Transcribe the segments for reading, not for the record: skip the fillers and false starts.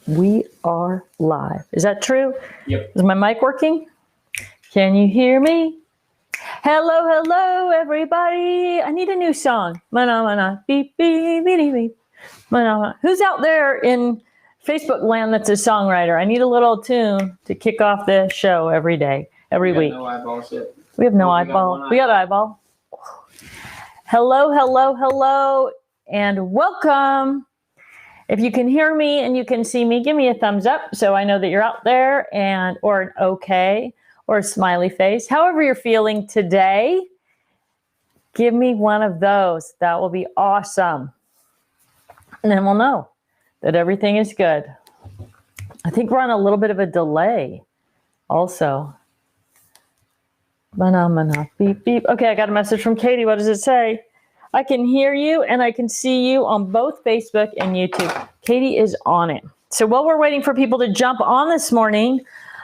We are live. Is that true? Yep. Is my mic working? Can you hear me? Hello, hello, everybody. I need a new song. Mana, mana, beep, beep, beep, beep. Mana, mana. Who's out there in Facebook land that's a songwriter? I need a little tune to kick off the show every day, every week. No eyeballs yet. We have no eyeball. We got eyeball. Hello, hello, hello, and welcome. If you can hear me and you can see me, give me a thumbs up so I know that you're out there, and or an okay or a smiley face. However you're feeling today, give me one of those. That will be awesome. And then we'll know that everything is good. I think we're on a little bit of a delay also. Beep, beep. Okay, I got a message from Katie. What does it say? I can hear you and I can see you on both Facebook and YouTube. Katie is on it. So while we're waiting for people to jump on this morning,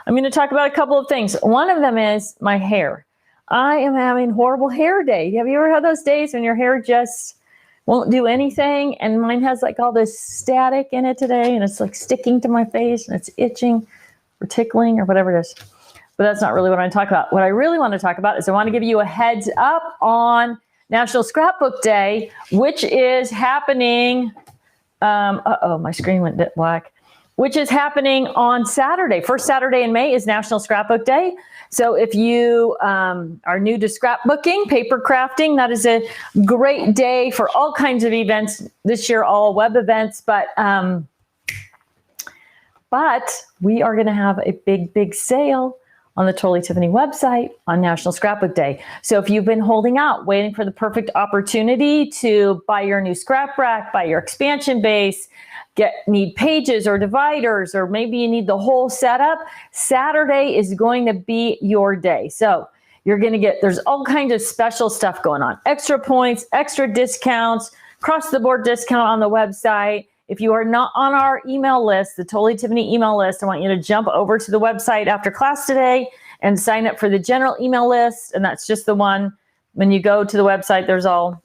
I'm going to talk about a couple of things. One of them is my hair. I am having horrible hair day. Have you ever had those days when your hair just won't do anything? And mine has like all this static in it today, and it's like sticking to my face and it's itching or tickling or whatever it is. But that's not really what I want to talk about. What I really want to talk about is I want to give you a heads up on National Scrapbook Day, which is happening, my screen went black, which is happening on Saturday. First Saturday in May is National Scrapbook Day. So if you are new to scrapbooking, paper crafting, that is a great day for all kinds of events. This year, all web events, but we are going to have a big sale on the Totally Tiffany website on National Scrapbook Day. So if you've been holding out, waiting for the perfect opportunity to buy your new scrap rack, buy your expansion base, need pages or dividers, or maybe you need the whole setup, Saturday is going to be your day. So you're going to there's all kinds of special stuff going on. Extra points, extra discounts, across the board discount on the website. If you are not on our email list, the Totally Tiffany email list, I want you to jump over to the website after class today and sign up for the general email list. And that's just the one. When you go to the website,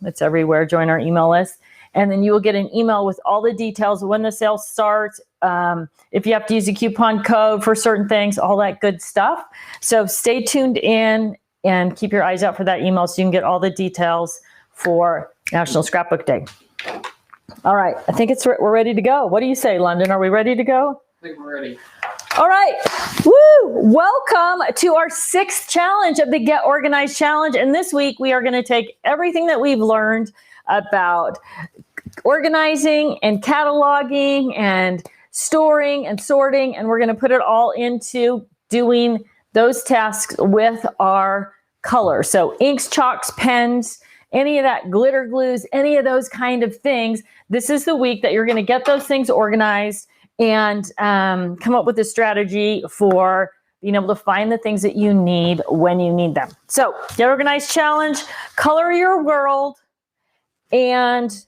it's everywhere. Join our email list. And then you will get an email with all the details of when the sale starts, if you have to use a coupon code for certain things, all that good stuff. So stay tuned in and keep your eyes out for that email so you can get all the details for National Scrapbook Day. All right, I think we're ready to go. What do you say, London? Are we ready to go? I think we're ready. All right. Woo! Welcome to our 6th challenge of the Get Organized Challenge. And this week we are going to take everything that we've learned about organizing and cataloging and storing and sorting, and we're going to put it all into doing those tasks with our colors. So inks, chalks, pens, any of that, glitter glues, any of those kind of things. This is the week that you're going to get those things organized and come up with a strategy for being able to find the things that you need when you need them. So Get Organized Challenge, Color Your World, and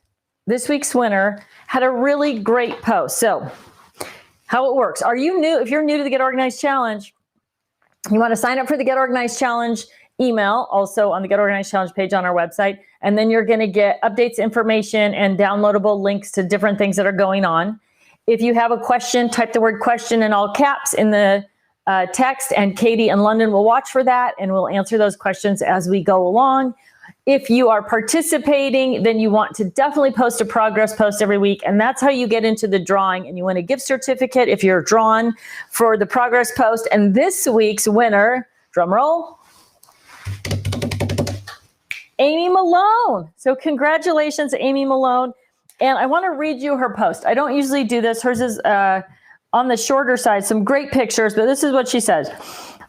this week's winner had a really great post. So how it works. Are you new? If you're new to the Get Organized Challenge, you want to sign up for the Get Organized Challenge email, also on the Get Organized Challenge page on our website. And then you're going to get updates, information, and downloadable links to different things that are going on. If you have a question, type the word question in all caps in the text, and Katie and London will watch for that, and we'll answer those questions as we go along. If you are participating, then you want to definitely post a progress post every week, and that's how you get into the drawing. And you win a gift certificate if you're drawn for the progress post. And this week's winner, drum roll, Amy Malone. So congratulations, Amy Malone. And I want to read you her post. I don't usually do this. Hers is on the shorter side, some great pictures, but this is what she says.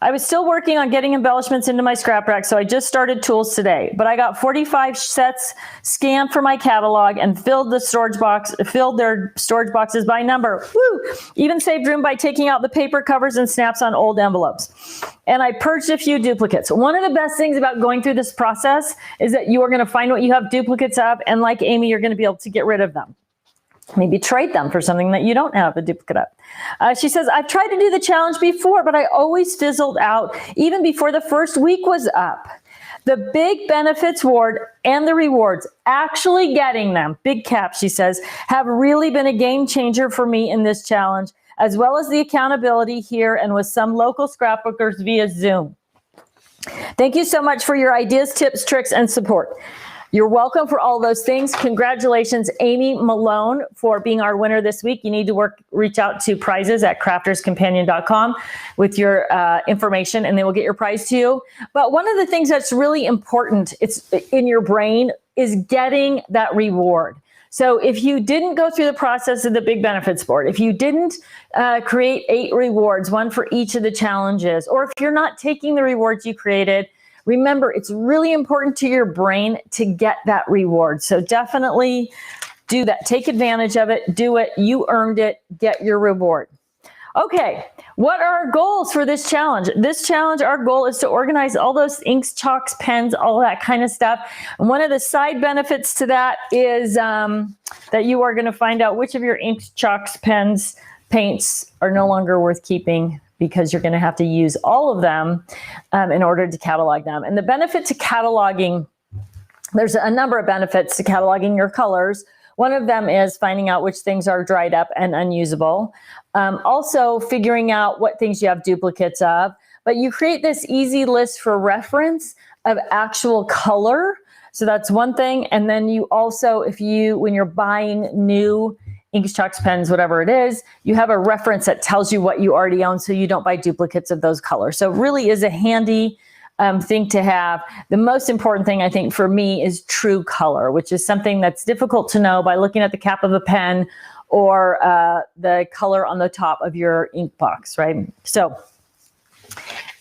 I was still working on getting embellishments into my scrap rack, so I just started tools today. But I got 45 sets scanned for my catalog and filled their storage boxes by number. Woo! Even saved room by taking out the paper covers and snaps on old envelopes. And I purged a few duplicates. One of the best things about going through this process is that you are going to find what you have duplicates of, and like Amy, you're going to be able to get rid of them. Maybe trade them for something that you don't have a duplicate of. She says, I've tried to do the challenge before, but I always fizzled out even before the first week was up. The big benefits ward and the rewards, actually getting them, big caps, she says, have really been a game changer for me in this challenge, as well as the accountability here and with some local scrapbookers via Zoom. Thank you so much for your ideas, tips, tricks, and support. You're welcome for all those things. Congratulations, Amy Malone, for being our winner this week. You need to reach out to prizes at crafterscompanion.com with your information, and they will get your prize to you. But one of the things that's really important, it's in your brain, is getting that reward. So if you didn't go through the process of the big benefits board, if you didn't create 8 rewards, one for each of the challenges, or if you're not taking the rewards you created, remember, it's really important to your brain to get that reward. So definitely do that. Take advantage of it. Do it. You earned it. Get your reward. Okay, what are our goals for this challenge? This challenge, our goal is to organize all those inks, chalks, pens, all that kind of stuff. And one of the side benefits to that is that you are going to find out which of your inks, chalks, pens, paints are no longer worth keeping, because you're going to have to use all of them in order to catalog them. And the benefit to cataloging, there's a number of benefits to cataloging your colors. One of them is finding out which things are dried up and unusable. Also figuring out what things you have duplicates of. But you create this easy list for reference of actual color. So that's one thing. And then you also, when you're buying new inks, chalks, pens, whatever it is, you have a reference that tells you what you already own, so you don't buy duplicates of those colors. So it really is a handy thing to have. The most important thing, I think, for me is true color, which is something that's difficult to know by looking at the cap of a pen or the color on the top of your ink box, right? So,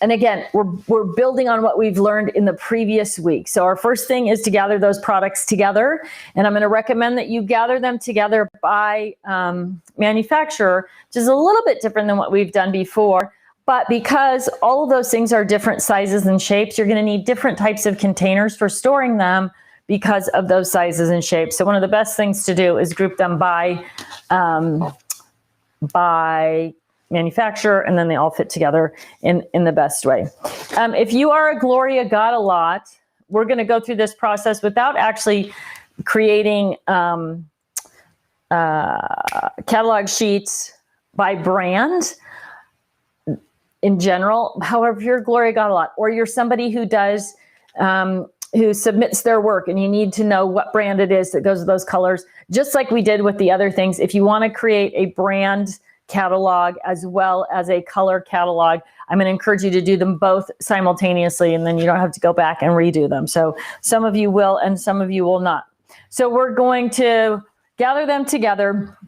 and again, we're building on what we've learned in the previous week. So our first thing is to gather those products together. And I'm going to recommend that you gather them together by manufacturer, which is a little bit different than what we've done before. But because all of those things are different sizes and shapes, you're going to need different types of containers for storing them because of those sizes and shapes. So one of the best things to do is group them by manufacturer, and then they all fit together in the best way. If you are a Gloria Got a Lot, we're going to go through this process without actually creating catalog sheets by brand in general. However, if you're Gloria Got a Lot, or you're somebody who does who submits their work and you need to know what brand it is that goes with those colors, just like we did with the other things, if you want to create a brand catalog as well as a color catalog, I'm going to encourage you to do them both simultaneously, and then you don't have to go back and redo them. So some of you will and some of you will not. So we're going to gather them together.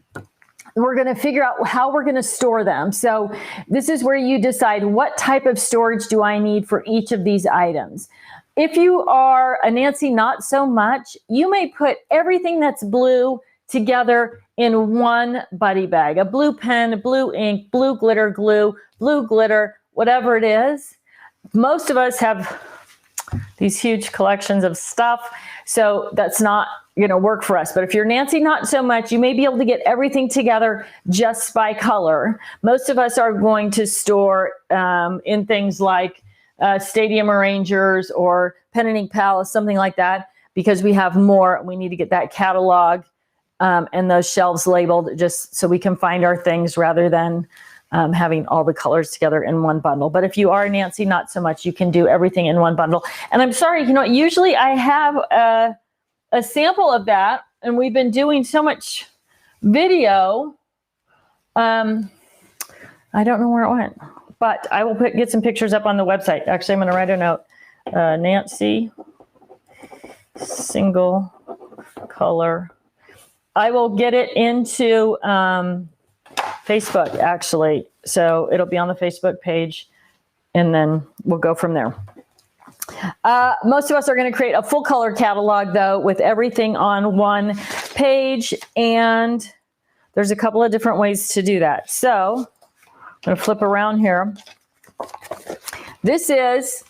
We're going to figure out how we're going to store them. So this is where you decide, what type of storage do I need for each of these items? If you are a Nancy Not So Much, you may put everything that's blue together in one buddy bag, a blue pen, blue ink, blue glitter glue, blue glitter, whatever it is. Most of us have these huge collections of stuff, so that's not going to work for us. But if you're Nancy Not So Much, you may be able to get everything together just by color. Most of us are going to store in things like Stadium Arrangers or Pen and Ink Palace, something like that, because we have more. We need to get that catalog and those shelves labeled just so we can find our things rather than having all the colors together in one bundle. But if you are Nancy Not So Much, you can do everything in one bundle. And I'm sorry, usually I have a sample of that, and we've been doing so much video. I don't know where it went, but I will get some pictures up on the website. Actually, I'm going to write a note. Nancy single color. I will get it into Facebook, actually. So it'll be on the Facebook page, and then we'll go from there. Most of us are going to create a full color catalog, though, with everything on one page, and there's a couple of different ways to do that. So I'm going to flip around here. This is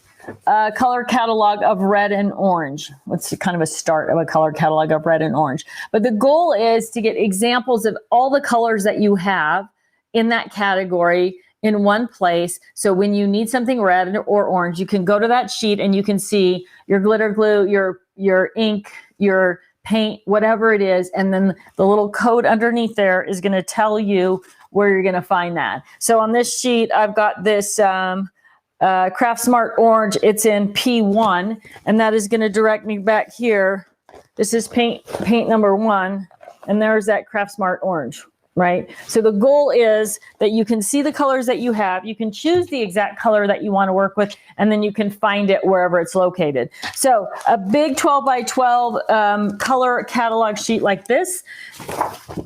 a color catalog of red and orange. It's kind of a start of a color catalog of red and orange. But the goal is to get examples of all the colors that you have in that category in one place. So when you need something red or orange, you can go to that sheet and you can see your glitter glue, your ink, your paint, whatever it is. And then the little code underneath there is going to tell you where you're going to find that. So on this sheet, I've got this Craft Smart Orange. It's in P1, and that is going to direct me back here. This is paint number 1, and there's that Craft Smart Orange, right? So the goal is that you can see the colors that you have. You can choose the exact color that you want to work with, and then you can find it wherever it's located. So a big 12 by 12 color catalog sheet like this,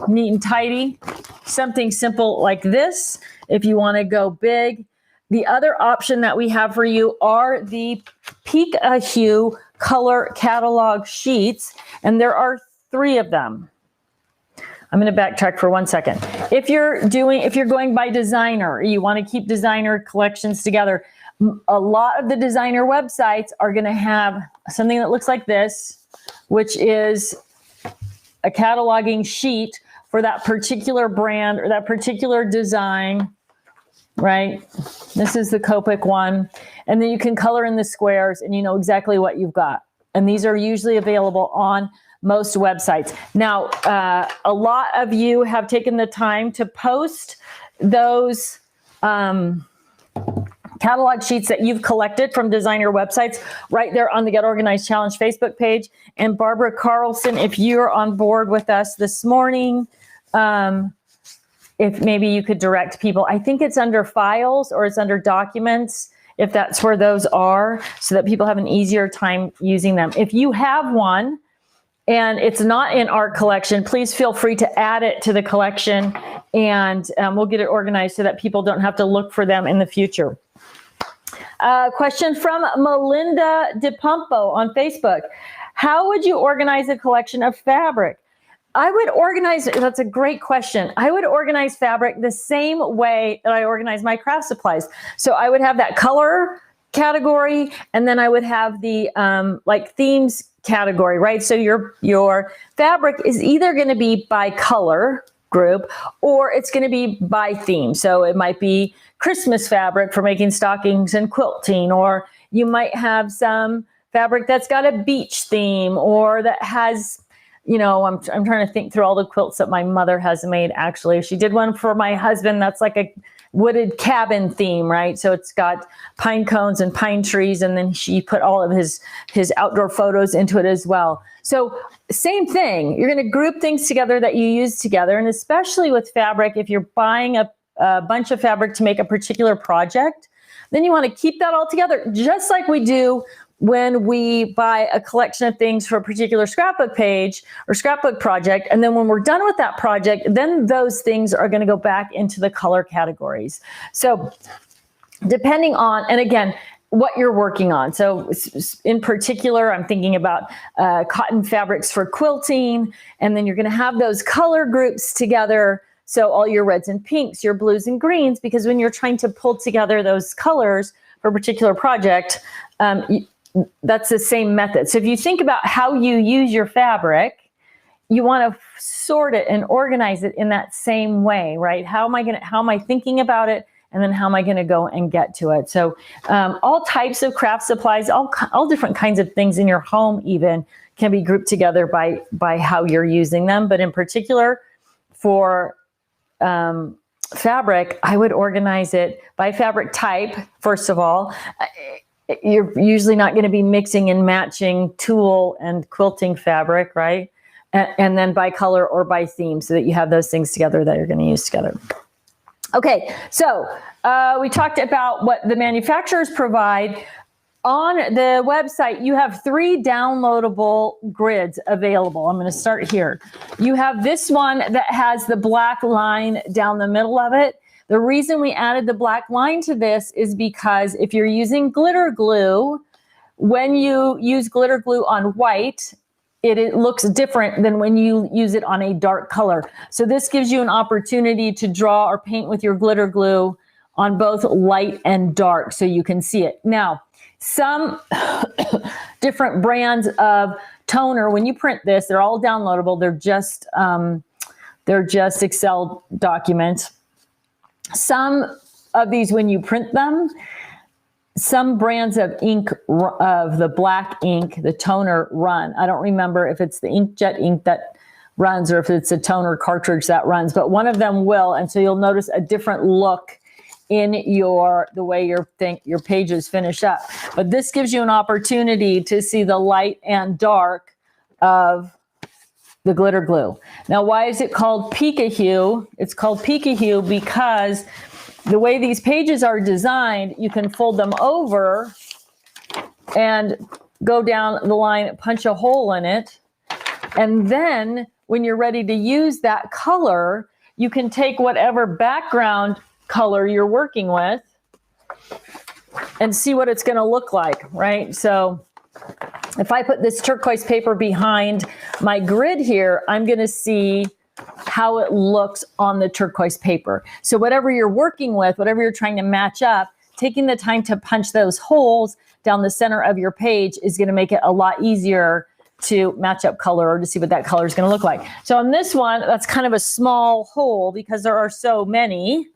neat and tidy. Something simple like this if you want to go big. The other option that we have for you are the Peak a Hue color catalog sheets, and there are 3 of them. I'm going to backtrack for 1 second. If you're going by designer, you want to keep designer collections together, a lot of the designer websites are going to have something that looks like this, which is a cataloging sheet for that particular brand or that particular design, right? This is the Copic one. And then you can color in the squares and you know exactly what you've got. And these are usually available on most websites. Now, a lot of you have taken the time to post those catalog sheets that you've collected from designer websites right there on the Get Organized Challenge Facebook page. And Barbara Carlson, if you're on board with us this morning, if maybe you could direct people, I think it's under files or it's under documents, if that's where those are, so that people have an easier time using them. If you have one and it's not in our collection, please feel free to add it to the collection, and we'll get it organized so that people don't have to look for them in the future. Question from Melinda DePompo on Facebook. How would you organize a collection of fabric? I would organize, that's a great question. I would organize fabric the same way that I organize my craft supplies. So I would have that color category, and then I would have the like themes category, right? So your fabric is either going to be by color group or it's going to be by theme. So it might be Christmas fabric for making stockings and quilting, or you might have some fabric that's got a beach theme, or that has, you know, I'm trying to think through all the quilts that my mother has made. Actually, she did one for my husband that's like a wooded cabin theme, right? So it's got pine cones and pine trees, and then she put all of his outdoor photos into it as well. So same thing, you're going to group things together that you use together. And especially with fabric, if you're buying a bunch of fabric to make a particular project, then you want to keep that all together, just like we do when we buy a collection of things for a particular scrapbook page or scrapbook project. And then when we're done with that project, then those things are going to go back into the color categories. So depending on, and again, what you're working on. So in particular, I'm thinking about cotton fabrics for quilting, and then you're going to have those color groups together. So all your reds and pinks, your blues and greens, because when you're trying to pull together those colors for a particular project, that's the same method. So if you think about how you use your fabric, you want to sort it and organize it in that same way, right? How am I thinking about it? And then how am I going to go and get to it? So all types of craft supplies, all different kinds of things in your home even can be grouped together by how you're using them. But in particular for fabric, I would organize it by fabric type, first of all. You're usually not going to be mixing and matching tulle and quilting fabric, right? And then by color or by theme, so that you have those things together that you're going to use together. Okay, so we talked about what the manufacturers provide. On the website, you have 3 downloadable grids available. I'm going to start here. You have this one that has the black line down the middle of it. The reason we added the black line to this is because if you're using glitter glue, when you use glitter glue on white, it looks different than when you use it on a dark color. So this gives you an opportunity to draw or paint with your glitter glue on both light and dark so you can see it. Now, some different brands of toner, when you print this, they're all downloadable. They're just Excel documents. Some of these, when you print them, some brands of ink, of the black ink, the toner run. I don't remember if it's the inkjet ink that runs, or if it's a toner cartridge that runs, but one of them will. And so you'll notice a different look in the way your pages finish up. But this gives you an opportunity to see the light and dark of the glitter glue. Now, why is it called Pika-Hue? It's called Pika-Hue because the way these pages are designed, you can fold them over and go down the line, punch a hole in it. And then when you're ready to use that color, you can take whatever background color you're working with and see what it's going to look like, right? So if I put this turquoise paper behind my grid here, I'm going to see how it looks on the turquoise paper. So whatever you're working with, whatever you're trying to match up, taking the time to punch those holes down the center of your page is going to make it a lot easier to match up color or to see what that color is going to look like. So on this one, that's kind of a small hole because there are so many,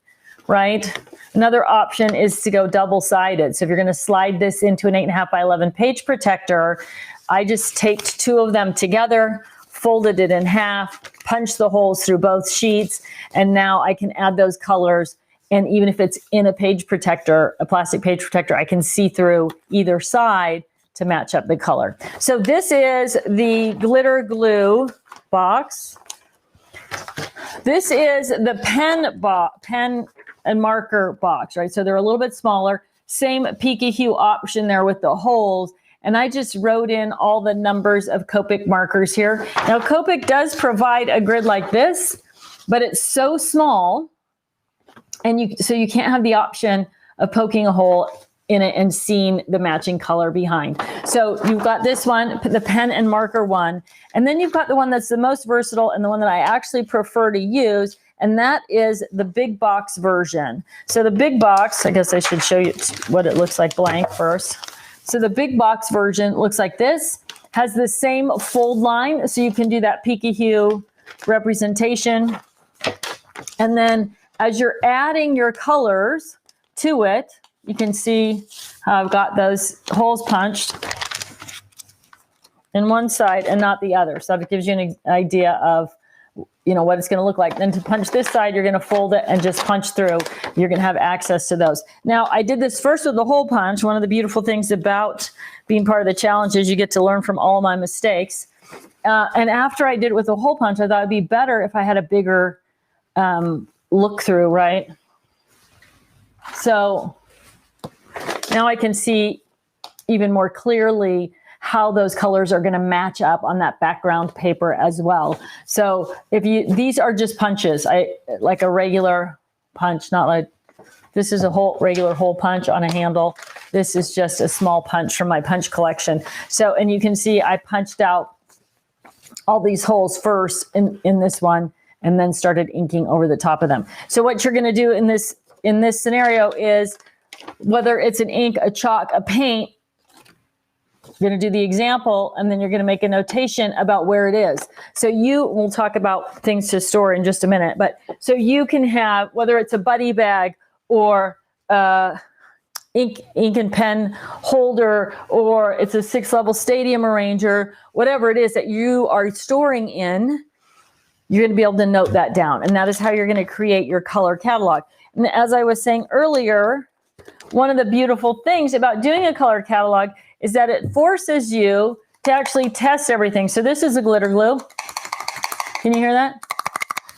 right? Another option is to go double-sided. So if you're going to slide this into an 8.5 by 11 page protector, I just taped two of them together, folded it in half, punched the holes through both sheets, and now I can add those colors. And even if it's in a page protector, a plastic page protector, I can see through either side to match up the color. So this is the glitter glue box. This is the pen and marker box, right? So they're a little bit smaller. Same Pika-Hue option there with the holes. And I just wrote in all the numbers of Copic markers here. Now Copic does provide a grid like this, but it's so small, and so you can't have the option of poking a hole in it and seeing the matching color behind. So you've got this one, the pen and marker one, and then you've got the one that's the most versatile and the one that I actually prefer to use, and that is the big box version. So the big box, I guess I should show you what it looks like blank first. So the big box version looks like this, has the same fold line, so you can do that Pika-Hue representation. And then as you're adding your colors to it, you can see how I've got those holes punched in one side and not the other. So that gives you an idea of, you know, what it's going to look like. Then to punch this side, you're going to fold it and just punch through. You're going to have access to those. Now, I did this first with the hole punch. One of the beautiful things about being part of the challenge is you get to learn from all my mistakes. And after I did it with the hole punch, I thought it'd be better if I had a bigger look through, right? So now I can see even more clearly how those colors are going to match up on that background paper as well. So these are just punches, like a regular punch, not like this is a regular hole punch on a handle. This is just a small punch from my punch collection. So, and you can see I punched out all these holes first in this one and then started inking over the top of them. So what you're going to do in this scenario is, whether it's an ink, a chalk, a paint, you're going to do the example, and then you're going to make a notation about where it is. So we'll talk about things to store in just a minute, but so you can have, whether it's a buddy bag or ink and pen holder, or it's a 6-level stadium arranger, whatever it is that you are storing in, you're going to be able to note that down. And that is how you're going to create your color catalog. And as I was saying earlier, one of the beautiful things about doing a color catalog is that it forces you to actually test everything. So this is a glitter glue. Can you hear that?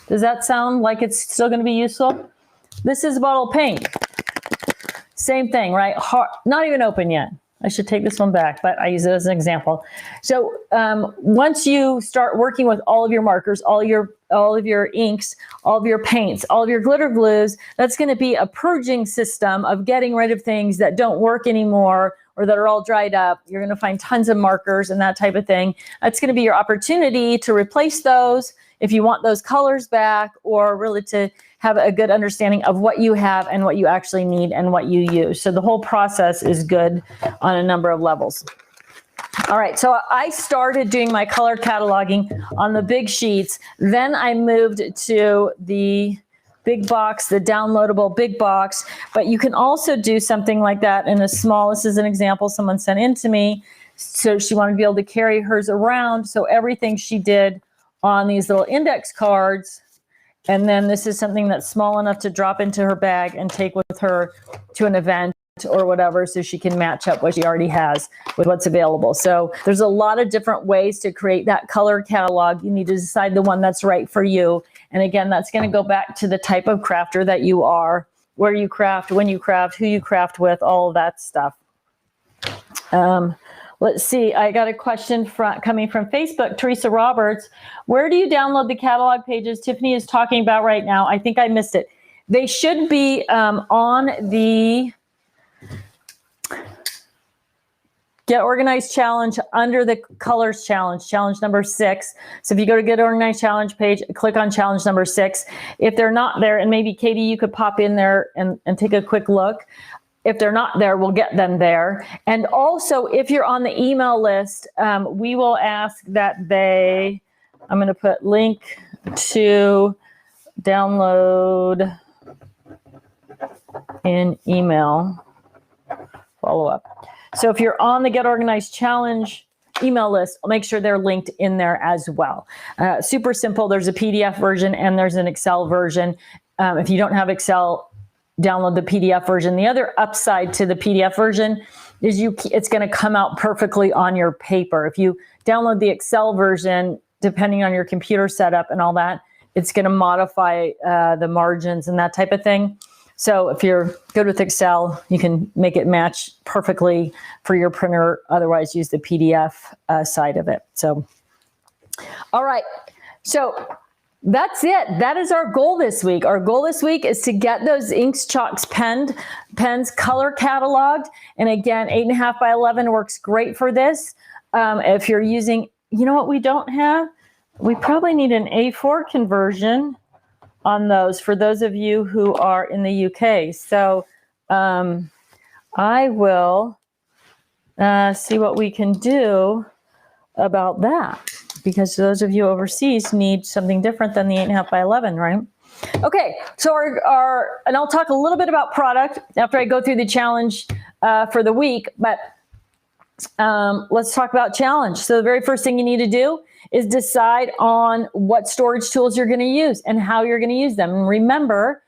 Does that sound like it's still going to be useful? This is a bottle of paint. Same thing, right? Not even open yet. I should take this one back, but I use it as an example. So once you start working with all of your markers, all of your inks, all of your paints, all of your glitter glues, that's going to be a purging system of getting rid of things that don't work anymore or that are all dried up. You're going to find tons of markers and that type of thing. That's going to be your opportunity to replace those if you want those colors back, or really to have a good understanding of what you have and what you actually need and what you use. So the whole process is good on a number of levels. All right, so I started doing my color cataloging on the big sheets. Then I moved to the big box, the downloadable big box. But you can also do something like that in a small, this is an example someone sent in to me. So she wanted to be able to carry hers around. So everything she did on these little index cards. And then this is something that's small enough to drop into her bag and take with her to an event or whatever, so she can match up what she already has with what's available. So there's a lot of different ways to create that color catalog. You need to decide the one that's right for you. And again, that's going to go back to the type of crafter that you are, where you craft, when you craft, who you craft with, all of that stuff. Let's see, I got a question coming from Facebook, Teresa Roberts. Where do you download the catalog pages Tiffany is talking about right now? I think I missed it. They should be on the Get Organized Challenge under the Colors Challenge, challenge number 6. So if you go to Get Organized Challenge page, click on challenge number 6. If they're not there, and maybe Katie, you could pop in there and take a quick look. If they're not there, we'll get them there. And also, if you're on the email list, we will ask that I'm going to put link to download in email follow-up. So if you're on the Get Organized Challenge email list, I'll make sure they're linked in there as well. Super simple. There's a PDF version and there's an Excel version. If you don't have Excel, download the PDF version. The other upside to the PDF version is it's going to come out perfectly on your paper. If you download the Excel version, depending on your computer setup and all that, it's going to modify the margins and that type of thing. So if you're good with Excel, you can make it match perfectly for your printer. Otherwise, use the PDF side of it. So, all right. So that's it. That is our goal this week. Our goal this week is to get those inks, chalks, pens color cataloged. And again, 8.5 by 11 works great for this. If you're using, you know what we don't have? We probably need an A4 conversion on those for those of you who are in the UK. So I will see what we can do about that, because those of you overseas need something different than the 8.5 by 11, right? Okay, so and I'll talk a little bit about product after I go through the challenge for the week, but let's talk about challenge. So the very first thing you need to do is decide on what storage tools you're going to use and how you're going to use them. And remember,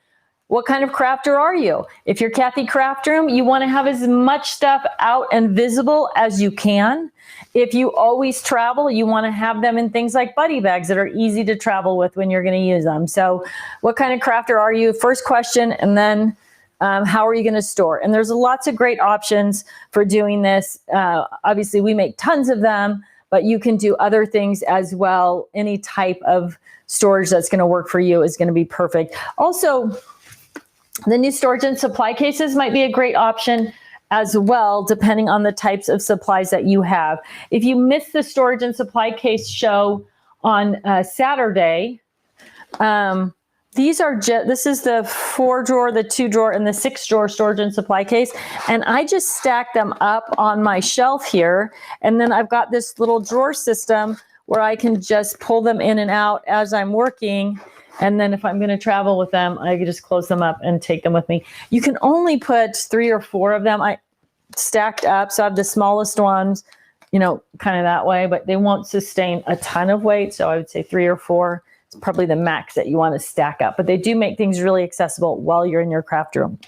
what kind of crafter are you? If you're Kathy Craft Room, you want to have as much stuff out and visible as you can. If you always travel, you want to have them in things like buddy bags that are easy to travel with when you're going to use them. So what kind of crafter are you? First question, and then how are you going to store? And there's lots of great options for doing this. Obviously, we make tons of them, but you can do other things as well. Any type of storage that's going to work for you is going to be perfect. Also, the new storage and supply cases might be a great option as well, depending on the types of supplies that you have. If you missed the storage and supply case show on Saturday, this is the 4-drawer, the 2-drawer, and the 6-drawer storage and supply case. And I just stacked them up on my shelf here. And then I've got this little drawer system where I can just pull them in and out as I'm working. And then if I'm going to travel with them, I can just close them up and take them with me. You can only put 3 or 4 of them. I stacked up. So I have the smallest ones, kind of that way, but they won't sustain a ton of weight. So I would say 3 or 4. Probably the max that you want to stack up, but they do make things really accessible while you're in your craft room.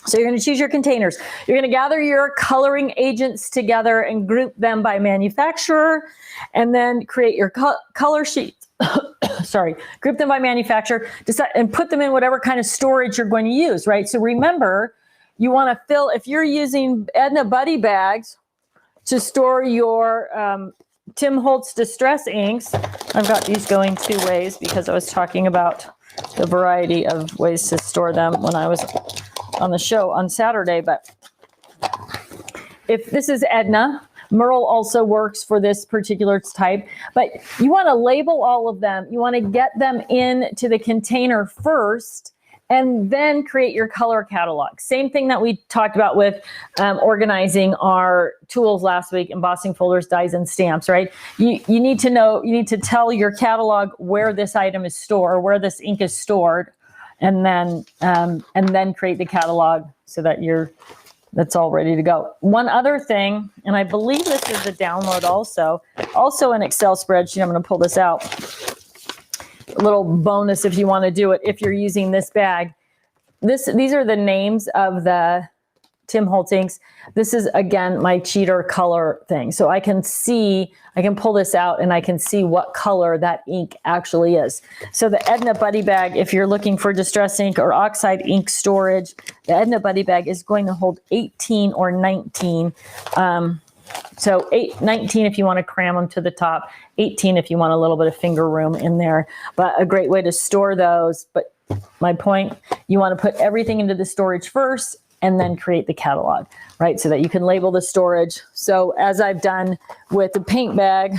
So you're going to choose your containers. You're going to gather your coloring agents together and group them by manufacturer, and then create your color sheets. Sorry, group them by manufacturer, decide and put them in whatever kind of storage you're going to use, right? So remember, you want to fill, if you're using Edna Buddy bags to store your Tim Holtz Distress inks. I've got these going 2 ways because I was talking about the variety of ways to store them when I was on the show on Saturday. But if this is Edna, Merle also works for this particular type. But you want to label all of them. You want to get them into the container first, and then create your color catalog. Same thing that we talked about with organizing our tools last week, embossing folders, dies, and stamps, right? You need to tell your catalog where this item is stored, or where this ink is stored, and then create the catalog so that you're that's all ready to go. One other thing, and I believe this is a download also an Excel spreadsheet. I'm going to pull this out. A little bonus if you want to do it, if you're using this bag. These are the names of the Tim Holtz inks. This is, again, my cheater color thing. So I can pull this out and I can see what color that ink actually is. So the Edna Buddy Bag, if you're looking for distress ink or oxide ink storage, the Edna Buddy Bag is going to hold 18 or 19. So 19 if you want to cram them to the top, 18 if you want a little bit of finger room in there. But a great way to store those. But my point, you want to put everything into the storage first and then create the catalog, right? So that you can label the storage. So as I've done with the paint bag,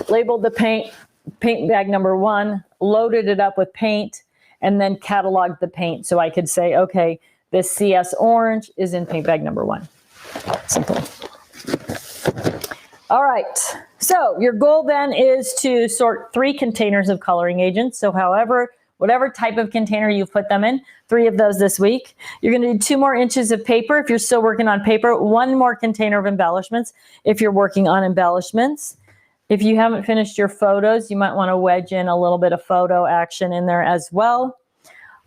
labeled the paint bag number 1, loaded it up with paint, and then cataloged the paint. So I could say, okay, this CS orange is in paint bag number 1. Simple. All right, so your goal then is to sort 3 containers of coloring agents. So whatever type of container you've put them in, 3 of those this week. You're going to do 2 more inches of paper if you're still working on paper, 1 more container of embellishments if you're working on embellishments. If you haven't finished your photos, you might want to wedge in a little bit of photo action in there as well.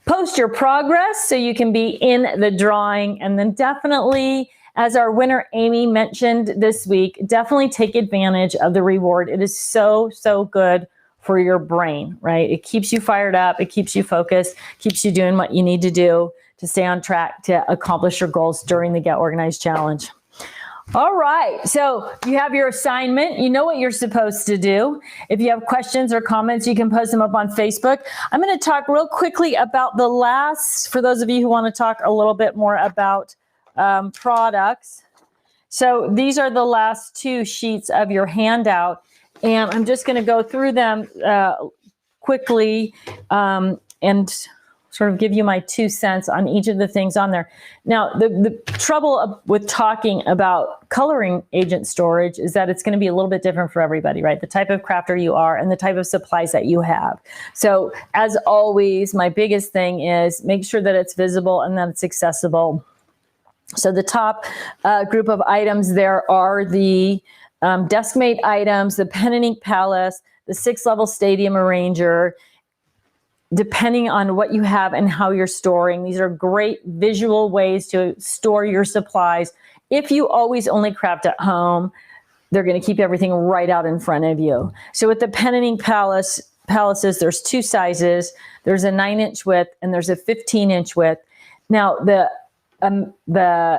Post your progress so you can be in the drawing, and then definitely, as our winner Amy mentioned this week, definitely take advantage of the reward. It is so, so good for your brain, right? It keeps you fired up. It keeps you focused, keeps you doing what you need to do to stay on track to accomplish your goals during the Get Organized Challenge. All right, so you have your assignment. You know what you're supposed to do. If you have questions or comments, you can post them up on Facebook. I'm going to talk real quickly about the last, for those of you who want to talk a little bit more about products. So these are the last 2 sheets of your handout, and I'm just going to go through them quickly and sort of give you my 2 cents on each of the things on there. Now, the trouble with talking about coloring agent storage is that it's going to be a little bit different for everybody, right? The type of crafter you are and the type of supplies that you have. So as always, my biggest thing is make sure that it's visible and that it's accessible. So the top group of items there are the desk-mate items, the pen and ink palace, the 6-level stadium arranger. Depending on what you have and how you're storing, these are great visual ways to store your supplies. If you always only craft at home, they're going to keep everything right out in front of you. So with the pen and ink palaces, there's 2 sizes. There's a 9-inch width and there's a 15-inch width. Now, the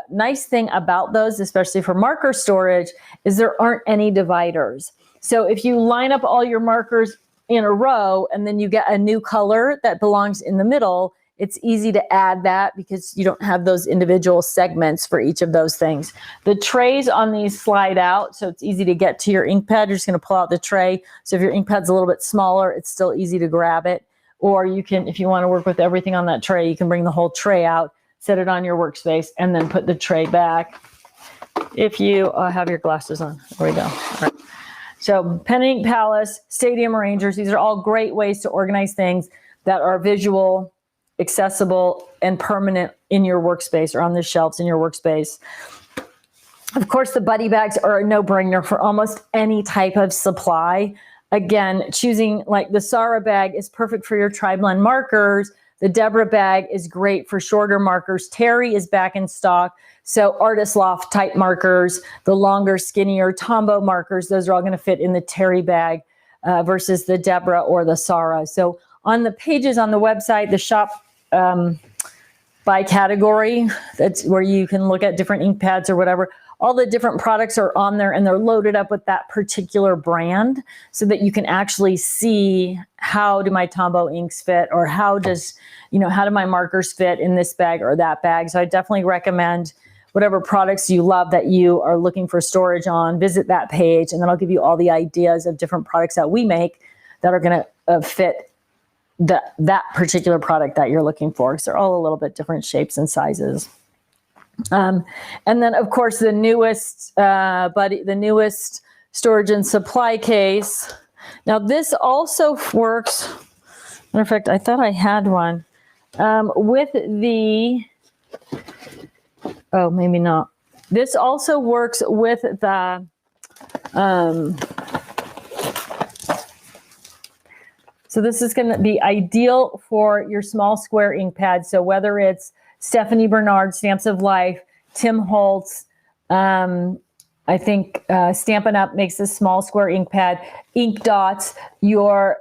nice thing about those, especially for marker storage, is there aren't any dividers. So if you line up all your markers in a row and then you get a new color that belongs in the middle, it's easy to add that because you don't have those individual segments for each of those things. The trays on these slide out, so it's easy to get to your ink pad. You're just going to pull out the tray. So if your ink pad's a little bit smaller, it's still easy to grab it. Or you can, if you want to work with everything on that tray, you can bring the whole tray out, set it on your workspace, and then put the tray back. If you have your glasses on, there we go. All right. So pen and ink palace, stadium arrangers, these are all great ways to organize things that are visual, accessible, and permanent in your workspace or on the shelves in your workspace. Of course, the buddy bags are a no-brainer for almost any type of supply. Again, choosing like the Sarah bag is perfect for your tri-blend markers. The Deborah bag is great for shorter markers. Terry is back in stock. So Artist Loft type markers, the longer, skinnier Tombow markers, those are all going to fit in the Terry bag versus the Deborah or the Sarah. So on the pages on the website, the shop by category, that's where you can look at different ink pads or whatever. All the different products are on there and they're loaded up with that particular brand so that you can actually see how do my Tombow inks fit, or how do my markers fit in this bag or that bag. So I definitely recommend whatever products you love that you are looking for storage on, visit that page, and then I'll give you all the ideas of different products that we make that are going to fit that particular product that you're looking for. So they're all a little bit different shapes and sizes. And then, of course, the newest storage and supply case. Now, this also works. Matter of fact, I thought I had one with the Oh, maybe not. This also works with the, so this is going to be ideal for your small square ink pad. So whether it's Stephanie Bernard, Stamps of Life, Tim Holtz, I think Stampin' Up! Makes this small square ink pad, Ink Dots, your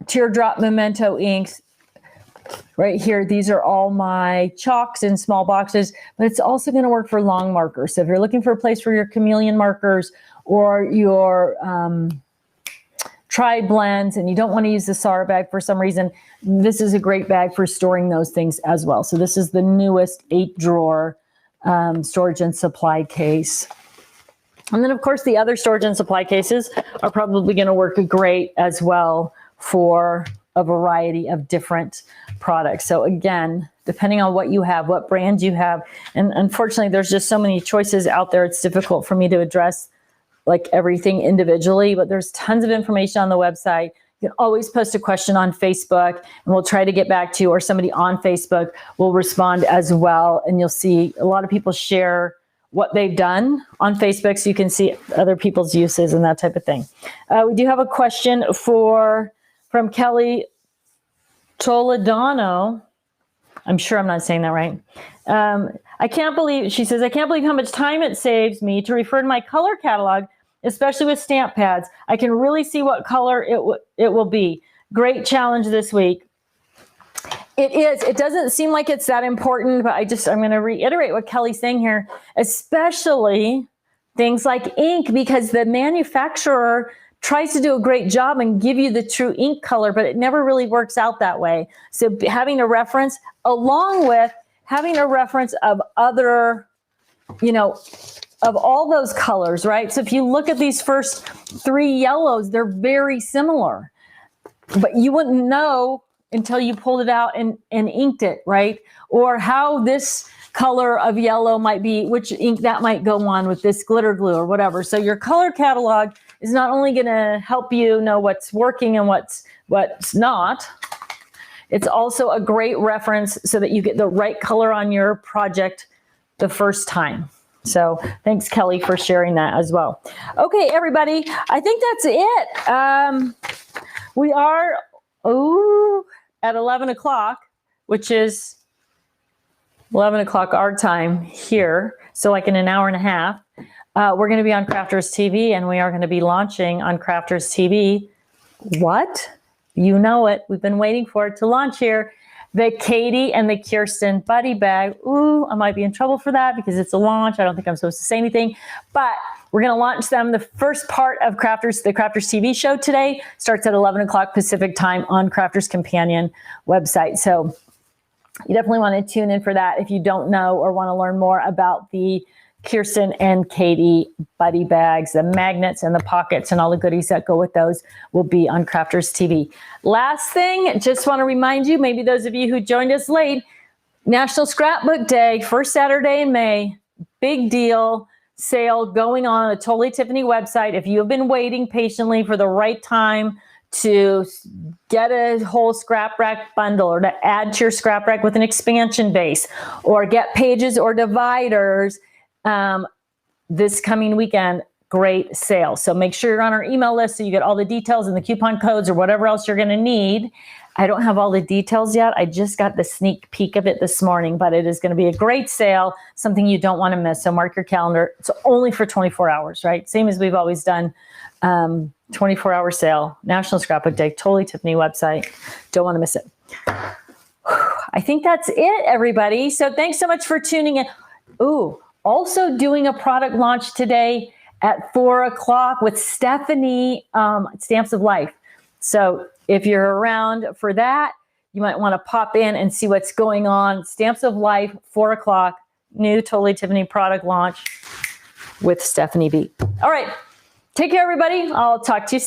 Teardrop Memento inks. Right here, these are all my chalks in small boxes, but it's also going to work for long markers. So if you're looking for a place for your chameleon markers or your tri-blends and you don't want to use the SAR bag for some reason, this is a great bag for storing those things as well. So this is the newest 8-drawer storage and supply case. And then, of course, the other storage and supply cases are probably going to work great as well for a variety of different products. So again, depending on what you have, what brand you have, and unfortunately, there's just so many choices out there. It's difficult for me to address like everything individually, but there's tons of information on the website. You can always post a question on Facebook and we'll try to get back to you, or somebody on Facebook will respond as well. And you'll see a lot of people share what they've done on Facebook, so you can see other people's uses and that type of thing. We do have a question from Kelly Toledano. I'm sure I'm not saying that right. She says, I can't believe how much time it saves me to refer to my color catalog, especially with stamp pads. I can really see what color it will be. Great challenge this week. It is. It doesn't seem like it's that important, but I'm going to reiterate what Kelly's saying here, especially things like ink, because the manufacturer tries to do a great job and give you the true ink color, but it never really works out that way. So having a reference, along with having a reference of other, of all those colors, right? So if you look at these first 3 yellows, they're very similar, but you wouldn't know until you pulled it out and inked it, right? Or how this color of yellow might be, which ink that might go on with this glitter glue or whatever. So your color catalog is not only going to help you know what's working and what's not, it's also a great reference so that you get the right color on your project the first time. So thanks, Kelly, for sharing that as well. Okay, everybody, I think that's it. We are at 11 o'clock, which is 11 o'clock our time here. So like in an hour and a half, we're going to be on Crafters TV, and we are going to be launching on Crafters TV. What? You know it. We've been waiting for it to launch here. The Katie and the Kirsten Buddy Bag. Ooh, I might be in trouble for that because it's a launch. I don't think I'm supposed to say anything, but we're going to launch them. The first part of the Crafters TV show today starts at 11 o'clock Pacific time on Crafters Companion website. So you definitely want to tune in for that if you don't know or want to learn more about the Kirsten and Katie Buddy Bags. The magnets and the pockets and all the goodies that go with those will be on Crafters TV. Last thing, just want to remind you, maybe those of you who joined us late, National Scrapbook Day, first Saturday in May, big deal sale going on the Totally Tiffany website. If you have been waiting patiently for the right time to get a whole scrap rack bundle, or to add to your scrap rack with an expansion base, or get pages or dividers, this coming weekend, great sale. So make sure you're on our email list so you get all the details and the coupon codes or whatever else you're going to need. I don't have all the details yet. I just got the sneak peek of it this morning, but it is going to be a great sale, something you don't want to miss. So mark your calendar. It's only for 24 hours, right? Same as we've always done. 24-hour sale, National Scrapbook Day, Totally Tiffany website. Don't want to miss it. I think that's it, everybody. So thanks so much for tuning in. Ooh, also doing a product launch today at 4 o'clock with Stephanie, Stamps of Life. So if you're around for that, you might want to pop in and see what's going on. Stamps of Life, 4 o'clock, new Totally Tiffany product launch with Stephanie B. All right. Take care, everybody. I'll talk to you soon.